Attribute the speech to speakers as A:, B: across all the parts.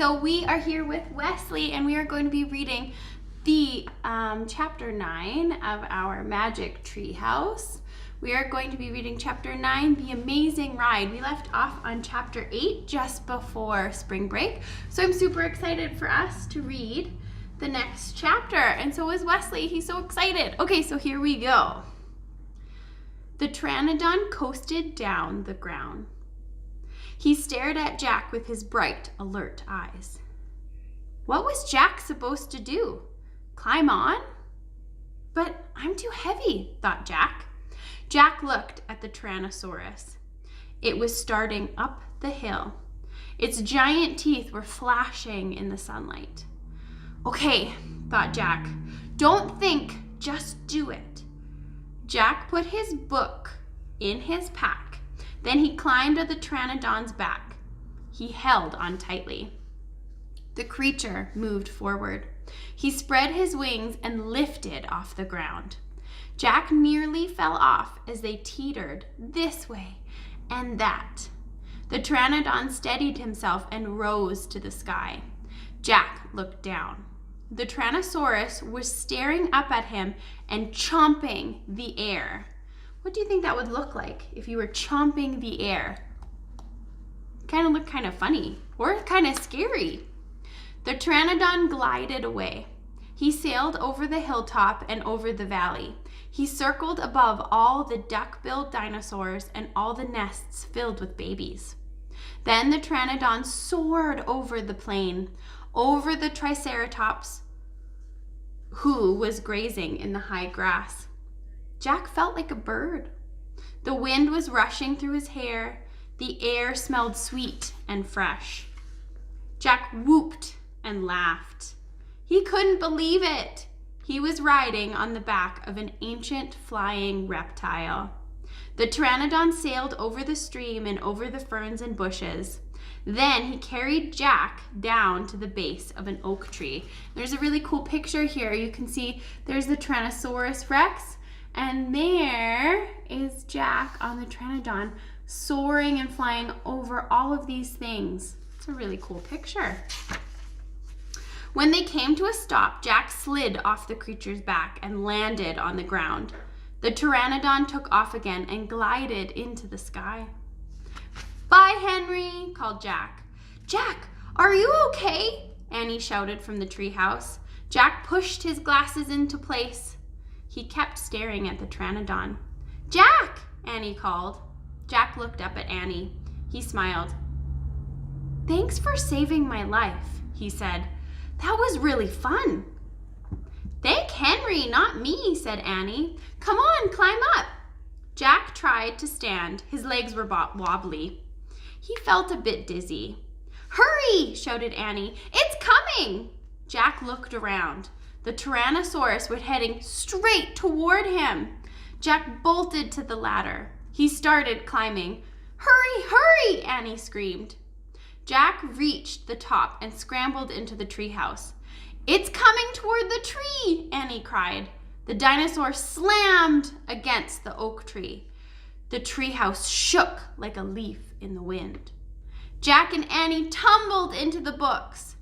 A: so we are here with Wesley and we are going to be reading the chapter 9 of our Magic Tree House. We are going to be reading chapter 9, The Amazing Ride. We left off on chapter 8 just before spring break, so I'm super excited for us to read the next chapter, and so is Wesley. He's so excited. Okay, so here we go. The Pteranodon coasted down the ground. He stared at Jack with his bright, alert eyes. What was Jack supposed to do? Climb on? But I'm too heavy, thought Jack. Jack looked at the Tyrannosaurus. It was starting up the hill. Its giant teeth were flashing in the sunlight. Okay, thought Jack. Don't think, just do it. Jack put his book in his pack. Then he climbed at the Pteranodon's back. He held on tightly. The creature moved forward. He spread his wings and lifted off the ground. Jack nearly fell off as they teetered this way and that. The Pteranodon steadied himself and rose to the sky. Jack looked down. The Tyrannosaurus was staring up at him and chomping the air. What do you think that would look like if you were chomping the air? Kind of look kind of funny or kind of scary. The Pteranodon glided away. He sailed over the hilltop and over the valley. He circled above all the duck-billed dinosaurs and all the nests filled with babies. Then the Pteranodon soared over the plain, over the Triceratops, who was grazing in the high grass. Jack felt like a bird. The wind was rushing through his hair. The air smelled sweet and fresh. Jack whooped and laughed. He couldn't believe it. He was riding on the back of an ancient flying reptile. The Pteranodon sailed over the stream and over the ferns and bushes. Then he carried Jack down to the base of an oak tree. There's a really cool picture here. You can see there's the Tyrannosaurus Rex, and there is Jack on the Pteranodon soaring and flying over all of these things. It's a really cool picture. When they came to a stop, Jack slid off the creature's back and landed on the ground. The Pteranodon took off again and glided into the sky. Bye, Henry, called Jack. Jack, are you okay? Annie shouted from the treehouse. Jack pushed his glasses into place. He kept staring at the Pteranodon. Jack, Annie called. Jack looked up at Annie. He smiled. Thanks for saving my life, he said. That was really fun. Thank Henry, not me, said Annie. Come on, climb up. Jack tried to stand. His legs were wobbly. He felt a bit dizzy. Hurry, shouted Annie. It's coming. Jack looked around. The Tyrannosaurus was heading straight toward him. Jack bolted to the ladder. He started climbing. Hurry, hurry, Annie screamed. Jack reached the top and scrambled into the treehouse. It's coming toward the tree, Annie cried. The dinosaur slammed against the oak tree. The treehouse shook like a leaf in the wind. Jack and Annie tumbled into the books.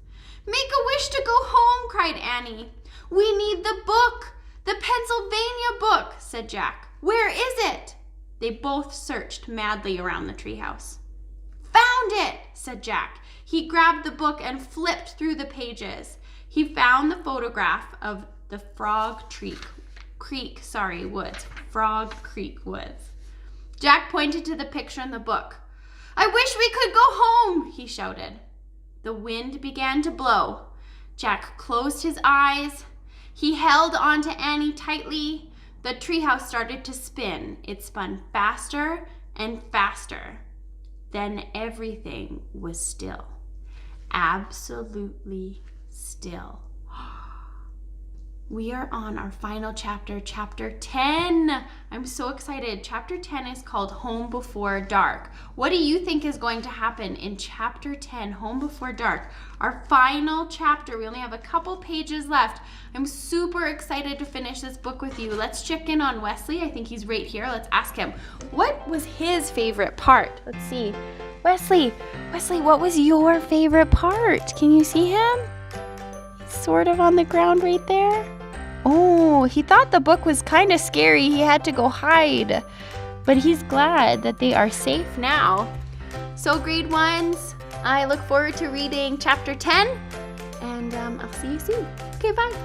A: Make a wish to go home, cried Annie. We need the book, the Pennsylvania book, said Jack. Where is it? They both searched madly around the treehouse. Found it, said Jack. He grabbed the book and flipped through the pages. He found the photograph of the Frog Creek woods. Jack pointed to the picture in the book. I wish we could go home, he shouted. The wind began to blow. Jack closed his eyes. He held on to Annie tightly. The treehouse started to spin. It spun faster and faster. Then everything was still. Absolutely still. We are on our final chapter, chapter 10. I'm so excited. Chapter 10 is called Home Before Dark. What do you think is going to happen in chapter 10, Home Before Dark? Our final chapter. We only have a couple pages left. I'm super excited to finish this book with you. Let's check in on Wesley. I think he's right here. Let's ask him, what was his favorite part? Let's see. Wesley, what was your favorite part? Can you see him? He's sort of on the ground right there. Oh, he thought the book was kind of scary. He had to go hide. But he's glad that they are safe now. So grade ones, I look forward to reading chapter 10. And I'll see you soon. Okay, bye.